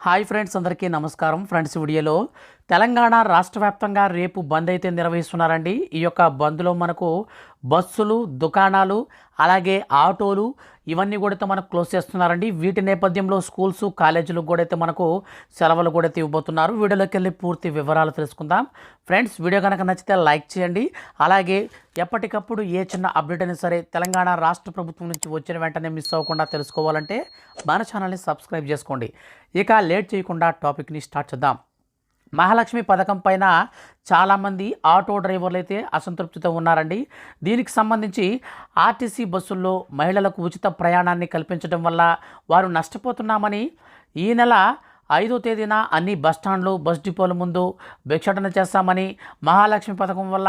Hi friends, అందరికీ నమస్కారం. Friends, వీడియోలో తెలంగాణ రాష్ట్ర వ్యాప్తంగా రేపు బంద్ అయితే నిర్వహిస్తున్నారండి. ఈ యొక్క బంద్లో మనకు బస్సులు, దుకాణాలు, అలాగే ఆటోలు ఇవన్నీ కూడా అయితే మనకు క్లోజ్ చేస్తున్నారండి. వీటి నేపథ్యంలో స్కూల్స్, కాలేజీలకు కూడా అయితే మనకు సెలవులు కూడా అయితే ఇవ్వబోతున్నారు. వీడియోలోకి వెళ్ళి పూర్తి వివరాలు తెలుసుకుందాం. ఫ్రెండ్స్, వీడియో కనుక నచ్చితే లైక్ చేయండి. అలాగే ఎప్పటికప్పుడు ఏ చిన్న అప్డేట్ అయినా సరే తెలంగాణ రాష్ట్ర ప్రభుత్వం నుంచి వచ్చిన వెంటనే మిస్ అవ్వకుండా తెలుసుకోవాలంటే మన ఛానల్ని సబ్స్క్రైబ్ చేసుకోండి. ఇక లేట్ చేయకుండా టాపిక్ని స్టార్ట్ చేద్దాం. మహాలక్ష్మి పథకం పైన చాలామంది ఆటో డ్రైవర్లు అయితే అసంతృప్తితో ఉన్నారండి. దీనికి సంబంధించి ఆర్టీసీ బస్సుల్లో మహిళలకు ఉచిత ప్రయాణాన్ని కల్పించడం వల్ల వారు నష్టపోతున్నామని ఈ నెల 5వ తేదీన అన్ని బస్టాండ్లు, బస్ డిపోల ముందు భిక్షాటన చేస్తామని, మహాలక్ష్మి పథకం వల్ల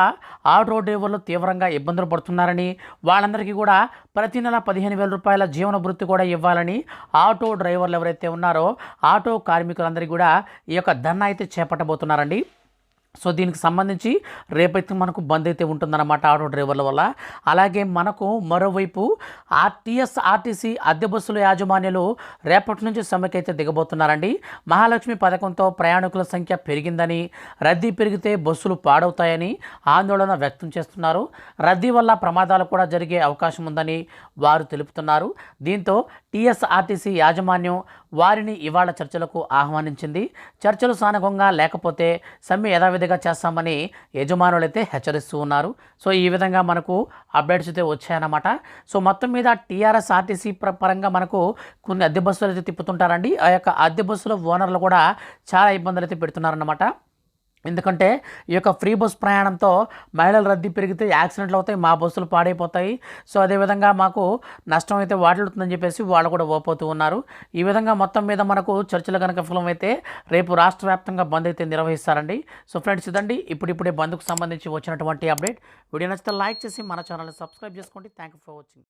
ఆటో డ్రైవర్లు తీవ్రంగా ఇబ్బందులు పడుతున్నారని, వాళ్ళందరికీ కూడా ప్రతి నెల 15,000 రూపాయల జీవన భృతి కూడా ఇవ్వాలని ఆటో డ్రైవర్లు ఎవరైతే ఉన్నారో ఆటో కార్మికులందరికీ కూడా ఈ యొక్క ధర్నా అయితే చేపట్టబోతున్నారండి. సో దీనికి సంబంధించి రేపైతే మనకు బంద్ అయితే ఉంటుందన్నమాట ఆటో డ్రైవర్ల వల్ల. అలాగే మనకు మరోవైపు ఆర్టీసీ అద్దె బస్సుల యాజమాన్యాలు రేపటి నుంచి సమ్మెకి అయితే దిగబోతున్నారండి. మహాలక్ష్మి పథకంతో ప్రయాణికుల సంఖ్య పెరిగిందని, రద్దీ పెరిగితే బస్సులు పాడవుతాయని ఆందోళన వ్యక్తం చేస్తున్నారు. రద్దీ వల్ల ప్రమాదాలు కూడా జరిగే అవకాశం ఉందని వారు తెలుపుతున్నారు. దీంతో టీఎస్ఆర్టీసీ యాజమాన్యం వారిని ఇవాళ చర్చలకు ఆహ్వానించింది. చర్చలు సానుకూలంగా లేకపోతే సమ్మె యథావిధిగా చేస్తామని యజమానులు అయితే హెచ్చరిస్తూ ఉన్నారు. సో ఈ విధంగా మనకు అప్డేట్స్ అయితే వచ్చాయన్నమాట. సో మొత్తం మీద టీఆర్ఎస్ఆర్టీసీ పరంగా మనకు కొన్ని అద్దె బస్సులు అయితే తిప్పుతుంటారండి. ఆ యొక్క అద్దె బస్సుల ఓనర్లు కూడా చాలా ఇబ్బందులు అయితే పెడుతున్నారన్నమాట. ఎందుకంటే ఈ యొక్క ఫ్రీ బస్ ప్రయాణంతో మహిళల రద్దీ పెరిగితే యాక్సిడెంట్లు అవుతాయి, మా బస్సులు పాడైపోతాయి. సో అదేవిధంగా మాకు నష్టం అయితే వాటిల్లుతుందని చెప్పేసి వాళ్ళు కూడా ఓపోతూ ఉన్నారు. ఈ విధంగా మొత్తం మీద మనకు చర్చలు కనుక విఫలమైతే రేపు రాష్ట్ర వ్యాప్తంగా బంద్ అయితే నిర్వహిస్తారండి. సో ఫ్రెండ్స్, ఇదండి ఇప్పుడిప్పుడే బంద్కు సంబంధించి వచ్చినటువంటి అప్డేట్. వీడియో నచ్చితే లైక్ చేసి మన ఛానల్ని సబ్స్క్రైబ్ చేసుకోండి. Thank you for watching.